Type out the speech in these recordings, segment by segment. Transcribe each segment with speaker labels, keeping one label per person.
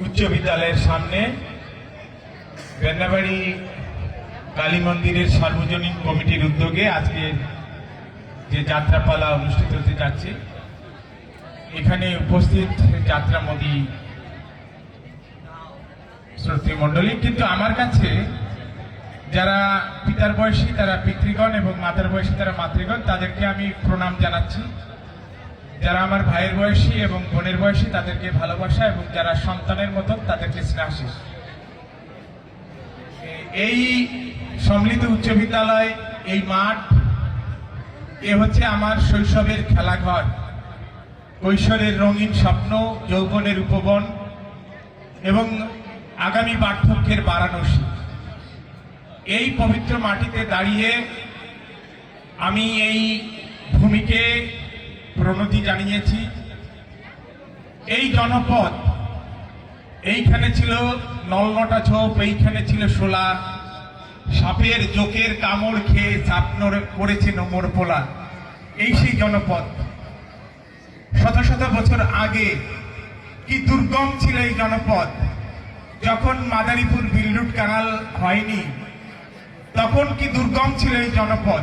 Speaker 1: উচ্চ বিদ্যালয়ের সামনে বেন্নাবাড়ি কালী মন্দিরের সার্বজনীন কমিটির উদ্যোগে আজকে যে যাত্রাপালা অনুষ্ঠিত হতে যাচ্ছে, এখানে উপস্থিত যাত্রা মোদী শ্রোতৃ মণ্ডলী, কিন্তু আমার কাছে যারা পিতার বয়সী তারা পিতৃগণ এবং মাতার বয়সী তারা মাতৃগণ, তাদেরকে আমি প্রণাম জানাচ্ছি। যারা আমার ভাইয়ের বয়সী এবং বোনের বয়সী তাদেরকে ভালোবাসা, এবং যারা সন্তানের মতন তাদেরকে স্নেহাশিস। এই সম্মিলিত উচ্চ বিদ্যালয়, এই মাঠ, এ হচ্ছে আমার শৈশবের খেলাঘর, কৈশোরের রঙিন স্বপ্ন, যৌবনের উপবন এবং আগামী পার্থক্যের বারাণসী। এই পবিত্র মাটিতে দাঁড়িয়ে আমি এই ভূমিকে প্রণতি জানিয়েছি। এই জনপদ, এইখানে ছিল নলনটা ঝোপ, এইখানে ছিল শোলা, সাপের জোকের কামড় খেয়ে চাপ করেছে নোমর পোলা। এই সেই জনপদ। শত শত বছর আগে কি দুর্গম ছিল এই জনপদ। যখন মাদারীপুর বিলরুট ক্যানাল হয়নি, তখন কি দুর্গম ছিল এই জনপদ।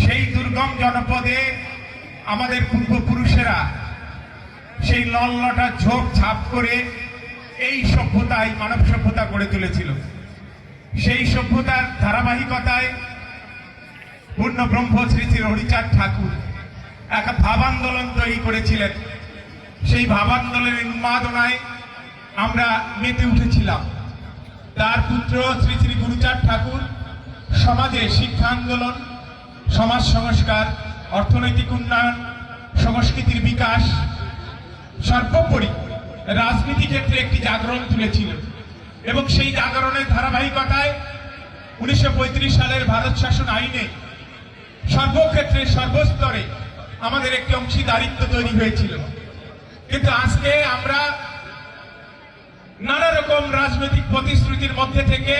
Speaker 1: সেই দুর্গম জনপদে আমাদের পূর্বপুরুষেরা সেই নলনটা ঝোপ ছাপ করে এই সভ্যতায় মানব সভ্যতা গড়ে তুলেছিল। সেই সভ্যতার ধারাবাহিকতায় পূর্ণ ব্রহ্ম শ্রী শ্রী হরিচাঁদ ঠাকুর এক ভাব আন্দোলন তৈরি করেছিলেন। সেই ভাব আন্দোলনের উন্মাদনায় আমরা মেতে উঠেছিলাম। তার পুত্র শ্রী শ্রী গুরুচাঁদ ঠাকুর সমাজে শিক্ষা আন্দোলন, সমাজ সংস্কার, অর্থনৈতিক উন্নয়ন, সংস্কৃতির বিকাশ, সর্বোপরি রাজনীতি ক্ষেত্রে একটি জাগরণ তুলেছিল। এবং সেই জাগরণের ধারাবাহিকতায় 1935 সালের ভারত শাসন আইনে সর্বক্ষেত্রে সর্বস্তরে আমাদের একটি অংশীদারিত্ব তৈরি হয়েছিল। কিন্তু আজকে আমরা নানা রকম রাজনৈতিক প্রতিশ্রুতির মধ্যে থেকে,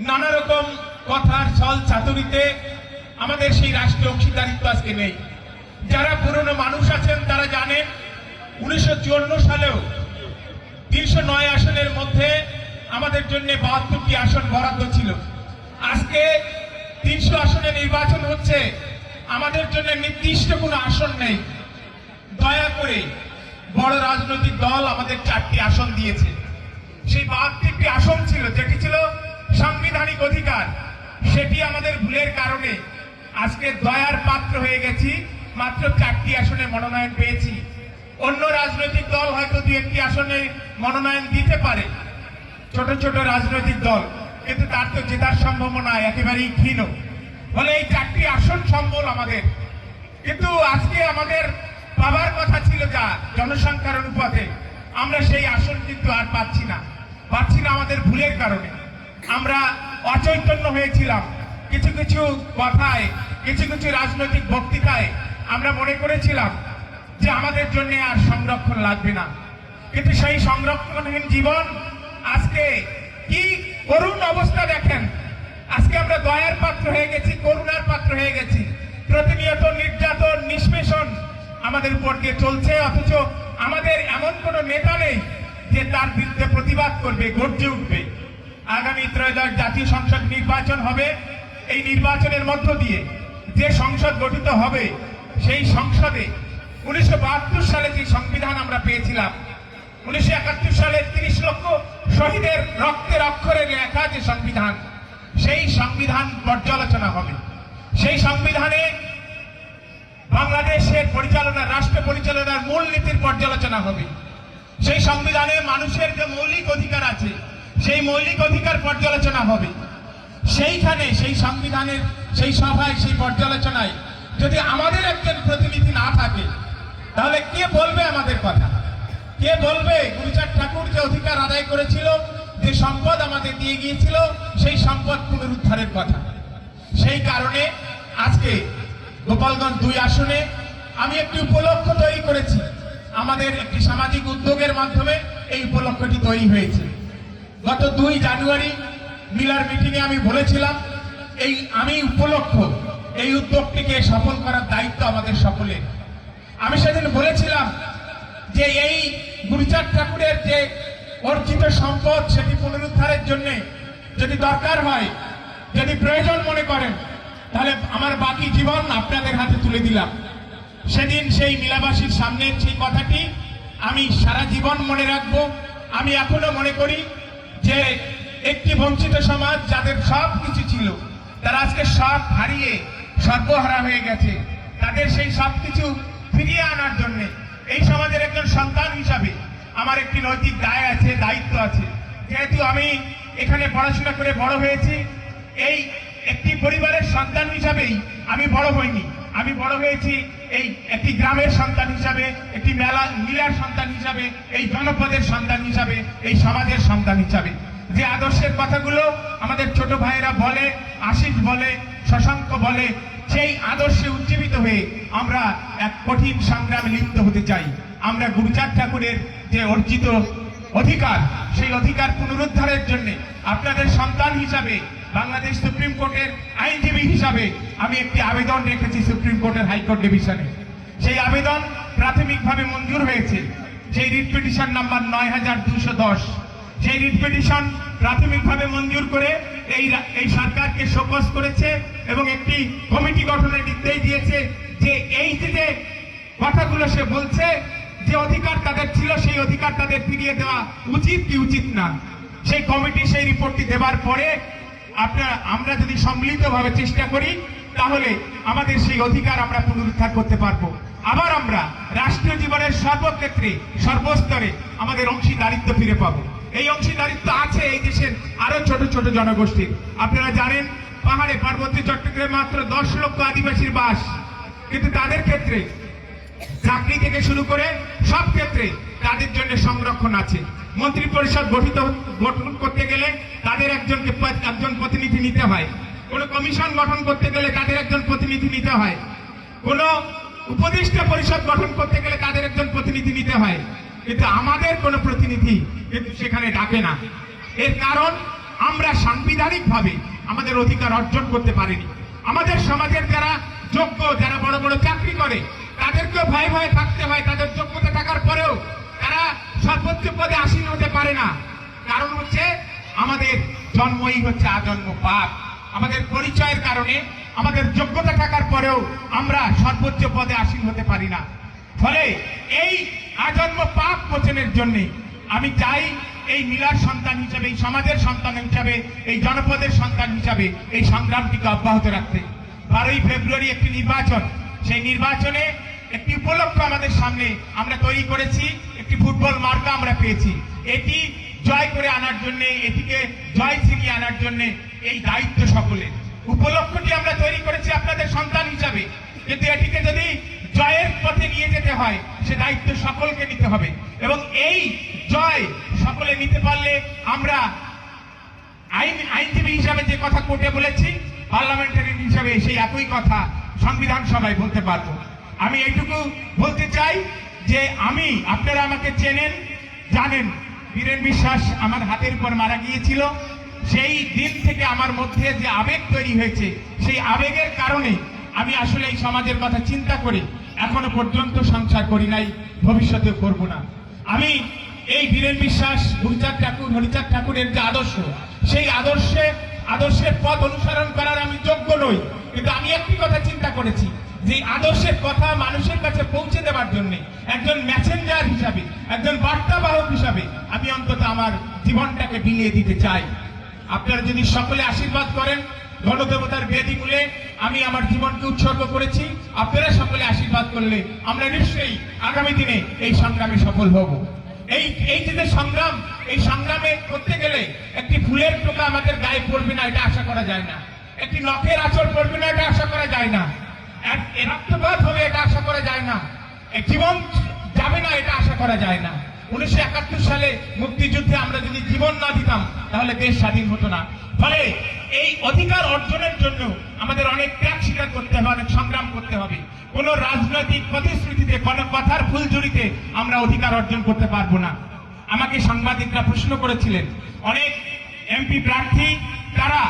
Speaker 1: নানা রকম কথার ছল চাতুরিতে আমাদের সেই রাষ্ট্রীয় অংশীদারিত্ব আজকে নেই। যারা পুরনো মানুষ আছেন তারা জানেন 1954 সালেও 309 আসনের মধ্যে আমাদের জন্য 72টি আসন বরাদ্দ ছিল। আজকে 300 আসনে নির্বাচন হচ্ছে, আমাদের জন্য নির্দিষ্ট কোনো আসন নেই। দয়া করে বড় রাজনৈতিক দল আমাদের 4টি আসন দিয়েছে। সেই 72টি আসন ছিল, যেটি ছিল সাংবিধানিক অধিকার, সেটি আমাদের ভুলের কারণে আজকে দয়ার পাত্র হয়ে গেছি। মাত্র 4টি আসনে মনোনয়ন পেয়েছি। অন্য রাজনৈতিক দল হয়তো 2-1টি আসনে মনোনয়ন দিতে পারে, ছোট ছোট রাজনৈতিক দল, কিন্তু তার তো জেতার সম্ভাবনা একেবারেই ক্ষীণ। ফলে এই 4টি আসন সম্বল আমাদের। কিন্তু আজকে আমাদের পাবার কথা ছিল যা জনসংখ্যার অনুপাতে, আমরা সেই আসন কিন্তু আর পাচ্ছি না আমাদের ভুলের কারণে। আমরা অচৈতন্য হয়েছিলাম। কিছু কিছু কথায়, কিছু কিছু রাজনৈতিক বক্তৃতায় আমরা মনে করেছিলাম যে আমাদের জন্য আর সংরক্ষণ লাগবে না। কিন্তু সেই সংরক্ষণহীন জীবন আজকে কি করুণ অবস্থা দেখেন। আজকে আমরা দয়ার পাত্র হয়ে গেছি, করুণার পাত্র হয়ে গেছি। প্রতিনিয়ত নির্যাতন, নিষ্পেষণ আমাদের উপর দিয়ে চলছে, অথচ আমাদের এমন কোনো নেতা নেই যে তার বিরুদ্ধে প্রতিবাদ করবে, গর্জে উঠবে। আগামী ত্রয়োদশ জাতীয় সংসদ নির্বাচন হবে। এই নির্বাচনের মধ্য দিয়ে যে সংসদ গঠিত হবে, সেই সংসদে 1972 সালে যে সংবিধান আমরা পেয়েছিলাম, 1971 সালে 30 লক্ষ শহীদের রক্তের অক্ষরে লেখা যে সংবিধান, সেই সংবিধান পর্যালোচনা হবে। সেই সংবিধানে বাংলাদেশের পরিচালনা, রাষ্ট্র পরিচালনার মূলনীতির পর্যালোচনা হবে। সেই সংবিধানে মানুষের যে মৌলিক অধিকার আছে, সেই মৌলিক অধিকার পর্যালোচনা হবে। সেইখানে, সেই সংবিধানের সেই সভায়, সেই পর্যালোচনায় যদি আমাদের একজন প্রতিনিধি না থাকে, তাহলে কে বলবে আমাদের কথা? কে বলবে গুরুচাঁদ ঠাকুর যে অধিকার আদায় করেছিল, যে সম্পদ আমাদের দিয়ে গিয়েছিল, সেই সম্পদ পুনরুদ্ধারের কথা? সেই কারণে আজকে গোপালগঞ্জ 2 আসনে আমি একটি উপলক্ষ তৈরি করেছি। আমাদের একটি সামাজিক উদ্যোগের মাধ্যমে এই উপলক্ষটি তৈরি হয়েছে। গত 2 জানুয়ারি মিলার মিটিংয়ে আমি বলেছিলাম, আমি উপলক্ষ, এই উদ্যোগটিকে সফল করার দায়িত্ব আমাদের সকলের। আমি সেদিন বলেছিলাম যে এই গুরুচাঁদ ঠাকুরের যে অর্জিত সম্পদ সেটি পুনরুদ্ধারের জন্য যদি দরকার হয়, যদি প্রয়োজন মনে করেন, তাহলে আমার বাকি জীবন আপনাদের হাতে তুলে দিলাম। সেদিন সেই মিলাবাসীর সামনে সেই কথাটি আমি সারা জীবন মনে রাখবো। আমি এখনো মনে করি যে একটি বঞ্চিত সমাজ যাদের সব কিছু ছিল তারা আজকে সব হারিয়ে সর্বহারা হয়ে গেছে, তাদের সেই সব কিছু ফিরিয়ে আনার জন্য এই সমাজের একজন সন্তান হিসাবে আমার একটি নৈতিক দায় আছে, দায়িত্ব আছে। যেহেতু আমি এখানে পড়াশোনা করে বড় হয়েছি, এই একটি পরিবারের সন্তান হিসাবেই আমি বড় হইনি, আমি বড় হয়েছি এই একটি গ্রামের সন্তান হিসাবে, একটি মিলার সন্তান হিসাবে, এই জনপদের সন্তান হিসাবে, এই সমাজের সন্তান হিসাবে। যে আদর্শের কথাগুলো আমাদের ছোট ভাইয়েরা বলে, আশিস বলে, শশাঙ্ক বলে, সেই আদর্শে উজ্জীবিত হয়ে আমরা এক কঠিন সংগ্রামে লিপ্ত হতে চাই। আমরা গুরুচাঁদ ঠাকুরের যে অর্জিত অধিকার, সেই অধিকার পুনরুদ্ধারের জন্য আপনাদের সন্তান হিসাবে, বাংলাদেশ সুপ্রিম কোর্টের আইনজীবী হিসাবে আমি একটি আবেদন রেখেছি সুপ্রিম কোর্টের হাইকোর্ট ডিভিশনে। সেই আবেদন প্রাথমিকভাবে মঞ্জুর হয়েছে। সেই রিট পিটিশন নাম্বার 9210, সেই রিট পিটিশন প্রাথমিকভাবে মঞ্জুর করে এই সরকারকে শোকজ করেছে এবং একটি কমিটি গঠনের নির্দেশ দিয়েছে যে এই যে কথাগুলো সে বলছে, যে অধিকার তাদের ছিল সেই অধিকার তাদের ফিরিয়ে দেওয়া উচিত কি উচিত না, সেই কমিটি সেই রিপোর্টটি দেবার পরে আমরা যদি সম্মিলিতভাবে চেষ্টা করি তাহলে আমাদের সেই অধিকার আমরা পুনরুদ্ধার করতে পারবো। আবার আমরা রাষ্ট্রীয় জীবনের সর্বক্ষেত্রে সর্বস্তরে আমাদের অংশীদারিত্ব ফিরে পাবো। এই অংশীদারিত্ব আছে এই দেশের আরো ছোট ছোট জনগোষ্ঠীর। আপনারা জানেন পাহাড়ে পার্বত্য চট্টগ্রামে মাত্র 10 লক্ষ আদিবাসীর বাস, কিন্তু তাদের ক্ষেত্রে চাকরি থেকে শুরু করে সব ক্ষেত্রে তাদের জন্য সংরক্ষণ আছে। মন্ত্রী পরিষদ গঠন করতে গেলে তাদের একজন প্রতিনিধি নিতে হয়, কোন কমিশন গঠন করতে গেলে তাদের একজন প্রতিনিধি নিতে হয়, কোন উপদেষ্টা পরিষদ গঠন করতে গেলে তাদের একজন প্রতিনিধি নিতে হয়, কিন্তু আমাদের কোন প্রতিনিধি কিন্তু সেখানে ডাকে না। এর কারণ আমরা সাংবিধানিকভাবে আমাদের অধিকার অর্জন করতে পারিনি। আমাদের সমাজের যারা যোগ্য, যারা বড় বড় চাকরি করে, তাদেরকেও ভয়ে ভয়ে থাকতে হয়। তাদের যোগ্যতা থাকার পরেও তারা সর্বোচ্চ পদে আসীন হতে পারে না। কারণ হচ্ছে আমাদের জন্মই হচ্ছে আজন্ম পাপ। আমাদের পরিচয়ের কারণে আমাদের যোগ্যতা থাকার পরেও আমরা সর্বোচ্চ পদে আসীন হতে পারি না। ফলে এই আজন্ম পাপ মোচনের জন্য আমি চাই এই মিলার সন্তান হিসাবে, এই সমাজের সন্তান হিসাবে, এই জনপদের সন্তান হিসাবে এই সংগ্রামটিকে অব্যাহত রাখতে। 12ই ফেব্রুয়ারি একটি নির্বাচন, সেই নির্বাচনে একটি উপলক্ষ আমাদের সামনে আমরা তৈরি করেছি, একটি ফুটবল মার্কা আমরা পেয়েছি। এটি জয় করে আনার জন্য, এটিকে জয় ছিনিয়ে আনার জন্য এই দায়িত্ব সকলের। উপলক্ষটি আমরা তৈরি করেছি আপনাদের সন্তান হিসাবে, কিন্তু এটিকে যদি জয়ের পথে নিয়ে যেতে হয় সে দায়িত্ব সকলকে নিতে হবে। এবং এই জয় সকলে নিতে পারলে আমরা আইনজীবী হিসাবে যে কথা কোর্টে বলেছি, পার্লামেন্টারিয়ান হিসাবে সেই একই কথা সংবিধান সভায় বলতে পারবো। আমি এইটুকু বলতে চাই যে আপনারা আমাকে চেনেন, জানেন বীরেন বিশ্বাস আমার হাতের উপর মারা গিয়েছিল। সেই দিন থেকে আমার মধ্যে যে আবেগ তৈরি হয়েছে, সেই আবেগের কারণে আমি আসলে এই সমাজের কথা চিন্তা করে এখনো পর্যন্ত সংসার করি নাই, ভবিষ্যতেও করব না। আমি এই বীরেন বিশ্বাস, গুরুচাঁদ ঠাকুর, হরিচাঁদ ঠাকুরের যে আদর্শ, সেই আদর্শের পথ অনুসরণ করার আমি যোগ্য নই, কিন্তু আমি একটি কথা চিন্তা করেছি যে আদর্শের কথা মানুষের কাছে পৌঁছে দেওয়ার জন্য একজন মেসেঞ্জার হিসাবে, একজন বার্তাবাহক হিসাবে আমি অন্তত আমার জীবনটাকে বিলিয়ে দিতে চাই। আপনারা যদি সকলে আশীর্বাদ করেন, গণদেবতার বেদি মূলে আমি আমার জীবনকে উৎসর্গ করেছি, আপনারা সকলে আশীর্বাদ করলে আমরা নিশ্চয়ই আগামী দিনে এই সংগ্রামে সফল হব। এই যে সংগ্রাম, এই সংগ্রামে করতে গেলে একটি ফুলের টোকা আমাদের গায়ে পড়বে না এটা আশা করা যায় না, একটি নখের আঁচড় পড়বে না এটা আশা করা যায় না, রক্তপাত হবে এটা আশা করা যায় না, জীবন যাবে না এটা আশা করা যায় না। 1971 সালে মুক্তিযুদ্ধে আমরা যদি জীবন না দিতাম তাহলে দেশ স্বাধীন হতো না। ফলে এই অধিকার অর্জনের জন্য আমাদের অনেক ত্যাগ স্বীকার করতে হবে, অনেক সংগ্রাম করতে হবে। কোন রাজনৈতিক প্রতিশ্রুতিতে, কোন কথার ফুলঝুরিতে আমরা অধিকার অর্জন করতে পারবো না। আমাকে সাংবাদিকরা প্রশ্ন করেছিলেন, অনেক এমপি প্রার্থী তারা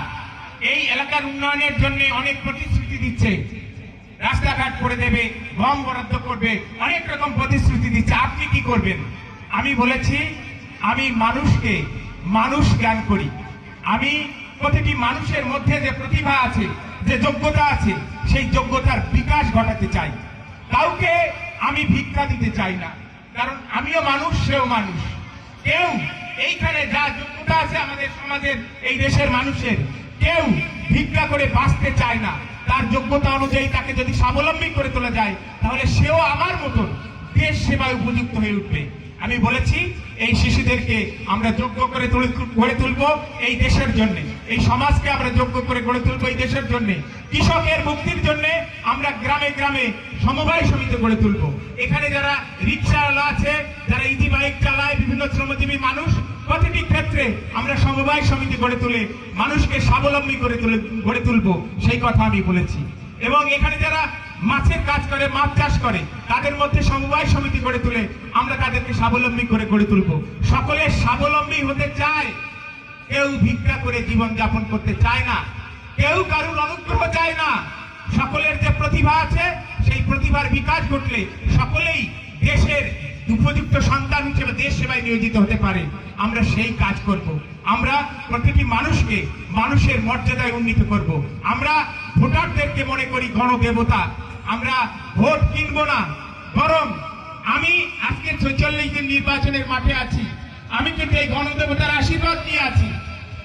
Speaker 1: এই এলাকার উন্নয়নের জন্য অনেক প্রতিশ্রুতি দিচ্ছে, রাস্তাঘাট করে দেবে, গম বরাদ্দ করবে, অনেক রকম প্রতিশ্রুতি দিচ্ছে, আপনি কি করবেন? আমি বলেছি আমি মানুষকে মানুষ জ্ঞান করি। আমি প্রতিটি মানুষের মধ্যে যে প্রতিভা আছে, যে যোগ্যতা আছে, সেই যোগ্যতার বিকাশ ঘটাতে চাই। কাউকে আমি ভিক্ষা দিতে চাই না, কারণ আমিও মানুষ, সেও মানুষ। কেউ এইখানে যা যোগ্যতা আছে আমাদের সমাজের, এই দেশের মানুষের, কেউ ভিক্ষা করে বাঁচতে চায় না। তার যোগ্যতা অনুযায়ী তাকে যদি স্বাবলম্বী করে তোলা যায়, তাহলে সেও আমার মতন দেশ সেবায় উপযুক্ত হয়ে উঠবে। আমি বলেছি এই শিশুদেরকে আমরা যোগ্য করে গড়ে তুলবো এই দেশের জন্য, এই সমাজকে আমরা যোগ্য করে গড়ে তুলবো এই দেশের জন্য। কৃষকের মুক্তির জন্য আমরা গ্রামে গ্রামে সমবায় সমিতি গড়ে তুলবো। এখানে যারা রিক্সাওয়ালা আছে, যারা ইজি বাইক চালায়, বিভিন্ন শ্রমজীবী মানুষ, প্রতিটি ক্ষেত্রে আমরা সমবায় সমিতি গড়ে তুলে মানুষকে স্বাবলম্বী করে গড়ে তুলবো, সেই কথা আমি বলেছি। এবং এখানে যারা মাছের কাজ করে, মাছ চাষ করে, তাদের মধ্যে সমবায় সমিতি গড়ে তুলে আমরা তাদেরকে স্বাবলম্বী করে গড়ে তুলবো। সকলে স্বাবলম্বী হতে চায়, কেউ ভিক্ষা করে জীবন যাপন করতে চায় না, কেউ কারুর অনুগ্রহ চায় না। সকলের যে প্রতিভা আছে, সেই প্রতিভার বিকাশ ঘটলে সকলেই দেশের উপযুক্ত সন্তান হিসেবে দেশ সেবায় নিয়োজিত হতে পারে। আমরা সেই কাজ করব। আমরা প্রতিটি মানুষকে মানুষের মর্যাদায় উন্নীত করব। আমরা ভোটারদেরকে মনে করি গণদেবতা। আমরা ভোট কিনবো না, বরং আমি আজকে 46 দিন নির্বাচনের মাঠে আছি, আমি কিন্তু এই গণদেবতার আশীর্বাদ নিয়ে আছি।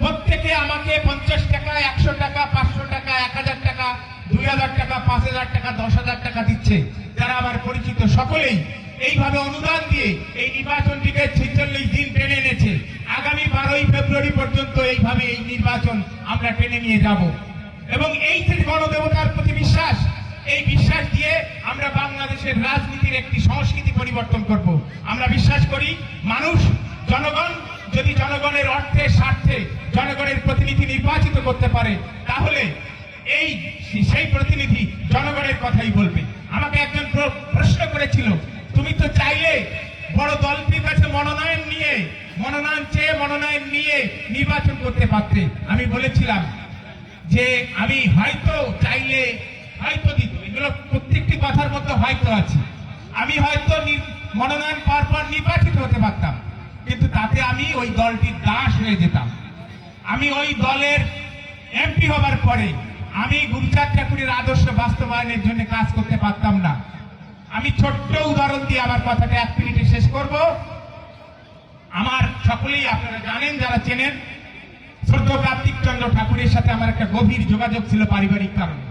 Speaker 1: প্রত্যেকে আমাকে 50 টাকা, 100 টাকা, 500 টাকা, 1000 টাকা, 2000 টাকা, 5000 টাকা, 10,000 টাকা দিচ্ছে। যারা আমার পরিচিত সকলেই এইভাবে অনুদান দিয়ে এই নির্বাচনটিকে 46 দিন টেনে এনেছে। আগামী 12ই ফেব্রুয়ারি পর্যন্ত এইভাবে এই নির্বাচন আমরা টেনে নিয়ে যাব। এবং এই যে গণদেবতার প্রতি বিশ্বাস, এই বিশ্বাস দিয়ে আমরা বাংলাদেশের রাজনীতির একটি সংস্কৃতি পরিবর্তন করব। আমরা বিশ্বাস করি মানুষ, জনগণ যদি জনগণের অর্থে, স্বার্থে জনগণের প্রতিনিধি নির্বাচিত করতে পারে, তাহলে সেই প্রতিনিধি জনগণের কথাই বলবে। আমাকে একজন প্রশ্ন করেছিল, তুমি তো চাইলে বড় দলটির কাছে মনোনয়ন নিয়ে নির্বাচন করতে পারতে। আমি বলেছিলাম যে আমি হয়তো চাইলে হয়তো দিত, এগুলো প্রত্যেকটি কথার মধ্যে হয়তো আছে। আমি হয়তো মনোনয়ন পাওয়ার পর নির্বাচিত হতে পারতাম, কিন্তু তাতে আমি ওই দলটির দাস হয়ে যেতাম। আমি ওই দলের এমপি হবার পরে আমি গুরুচাঁদ ঠাকুরের আদর্শ বাস্তবায়নের জন্য কাজ করতে পারতাম না। আমি ছোট্ট উদাহরণ দিয়ে আমার কথাটা 1 মিনিটে শেষ করব। আমার সকলেই আপনারা জানেন, যারা চেনেন, শ্রদ্ধেয় কার্তিক চন্দ্র ঠাকুরের সাথে আমার একটা গভীর যোগাযোগ ছিল পারিবারিক কারণে।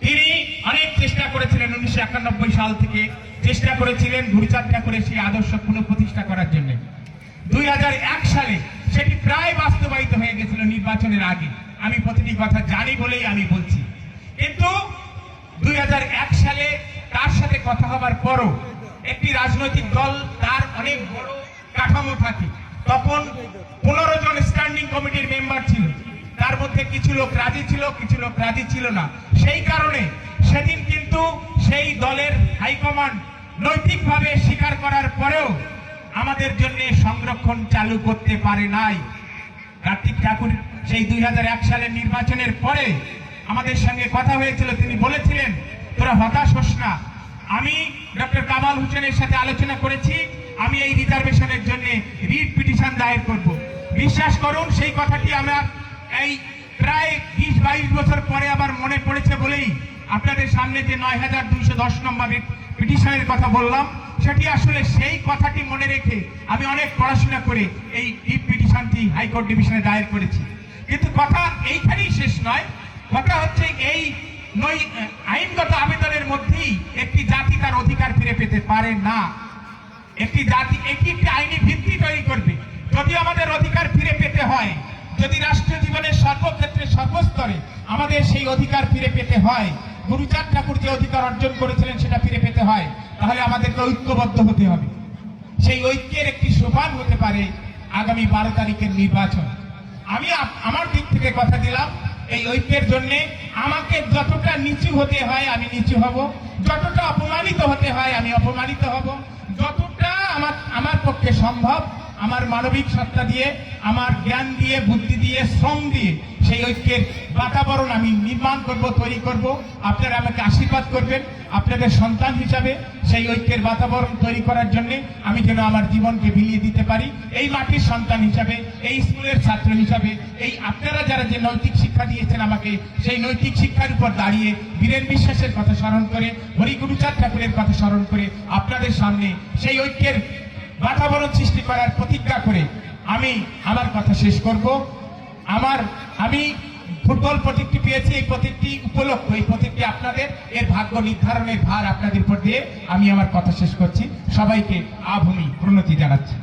Speaker 1: তিনি অনেক চেষ্টা করেছিলেন, 1991 সাল থেকে চেষ্টা করেছিলেন গুরুচাঁদ ঠাকুরের সেই আদর্শ পুনঃপ্রতিষ্ঠা করার জন্য। 2001 সালে সেটি প্রায় বাস্তবায়িত হয়ে গেছিল নির্বাচনের আগে। আমি প্রতিটি কথা জানি বলেই আমি বলছি। কিন্তু 2001 সালে তার সাথে কথা হবার পরও একটি রাজনৈতিক দল, তার অনেক বড় কাঠামো থাকে। তখন 15 জন স্ট্যান্ডিং কমিটির মেম্বার ছিল, তার মধ্যে কিছু লোক রাজি ছিল, কিছু লোক রাজি ছিল না। সেই কারণে সেদিন কিন্তু সেই দলের হাইকমান্ড নৈতিকভাবে স্বীকার করার পরেও আমাদের জন্য সংরক্ষণ চালু করতে পারে নাই। কার্তিক ঠাকুর সেই 2001 সালের নির্বাচনের পরে আমাদের সঙ্গে কথা হয়েছিল, তিনি বলেছিলেন তোরা হতাশ হোস না। আমি ডক্টর কামাল হোসেনের সাথে আলোচনা করেছি, আমি এই রিজার্ভেশনের জন্য রিট পিটিশন দায়ের করব। বিশ্বাস করুন, সেই কথাটি আমরা এই প্রায় 20-22 বছর পরে আবার মনে পড়েছে বলেই আপনাদের সামনে যে 9210 নম্বর পিটিশনের কথা বললাম, সেটি আসলে সেই কথাটি মনে রেখে আমি অনেক পড়াশোনা করে এই রিট পিটিশনটি হাইকোর্ট ডিভিশনে দায়ের করেছি। কিন্তু কথা এইখানেই শেষ নয়, কথা হচ্ছে এই আইনগত আবেদনের মধ্যেই একটি জাতি তার অধিকার ফিরে পেতে পারে না। একটি জাতি একটি আইনি ভিত্তি তৈরি করবে। যদি আমাদের অধিকার ফিরে পেতে হয়, যদি রাষ্ট্রীয় জীবনের সর্বক্ষেত্রে সর্বস্তরে আমাদের সেই অধিকার ফিরে পেতে হয়, গুরুচাঁদ ঠাকুর যে অধিকার অর্জন করেছিলেন সেটা ফিরে পেতে হয়, তাহলে আমাদেরকে ঐক্যবদ্ধ হতে হবে। সেই ঐক্যের একটি সোপান হতে পারে আগামী 12 তারিখের নির্বাচন। আমি আমার দিক থেকে কথা দিলাম, এই ঐক্যের জন্য আমাকে যতটা নিচু হতে হয় আমি নিচু হব, যতটা অপমানিত হতে হয় আমি অপমানিত হব, যতটা আমার পক্ষে সম্ভব আমার মানবিক সত্তা দিয়ে, আমার জ্ঞান দিয়ে, বুদ্ধি দিয়ে, শ্রম দিয়ে সেই ঐক্যের বাতাবরণ আমি নির্মাণ করব, তৈরি করব। আপনারা আমাকে আশীর্বাদ করবেন আপনাদের সন্তান হিসাবে সেই ঐক্যের বাতাবরণ তৈরি করার জন্য আমি যেন আমার জীবনকে বিলিয়ে দিতে পারি। এই মাটির সন্তান হিসাবে, এই স্কুলের ছাত্র হিসাবে, এই আপনারা যারা যে নৈতিক শিক্ষা দিয়েছেন আমাকে, সেই নৈতিক শিক্ষার উপর দাঁড়িয়ে বীরেন বিশ্বাসের কথা স্মরণ করে, হরিগুরুচাঁদ ঠাকুরের কথা স্মরণ করে আপনাদের সামনে সেই ঐক্যের বাতাবরণ সৃষ্টি করার প্রতিজ্ঞা করে আমি আমার কথা শেষ করব। আমি ফুটবল প্রতীকটি পেয়েছি, এই প্রতীকটি উপলক্ষ, এই প্রতীকটি আপনাদের, এর ভাগ্য নির্ধারণের ভার আপনাদের উপর দিয়ে আমি আমার কথা শেষ করছি। সবাইকে আভূমি প্রণতি জানাচ্ছি।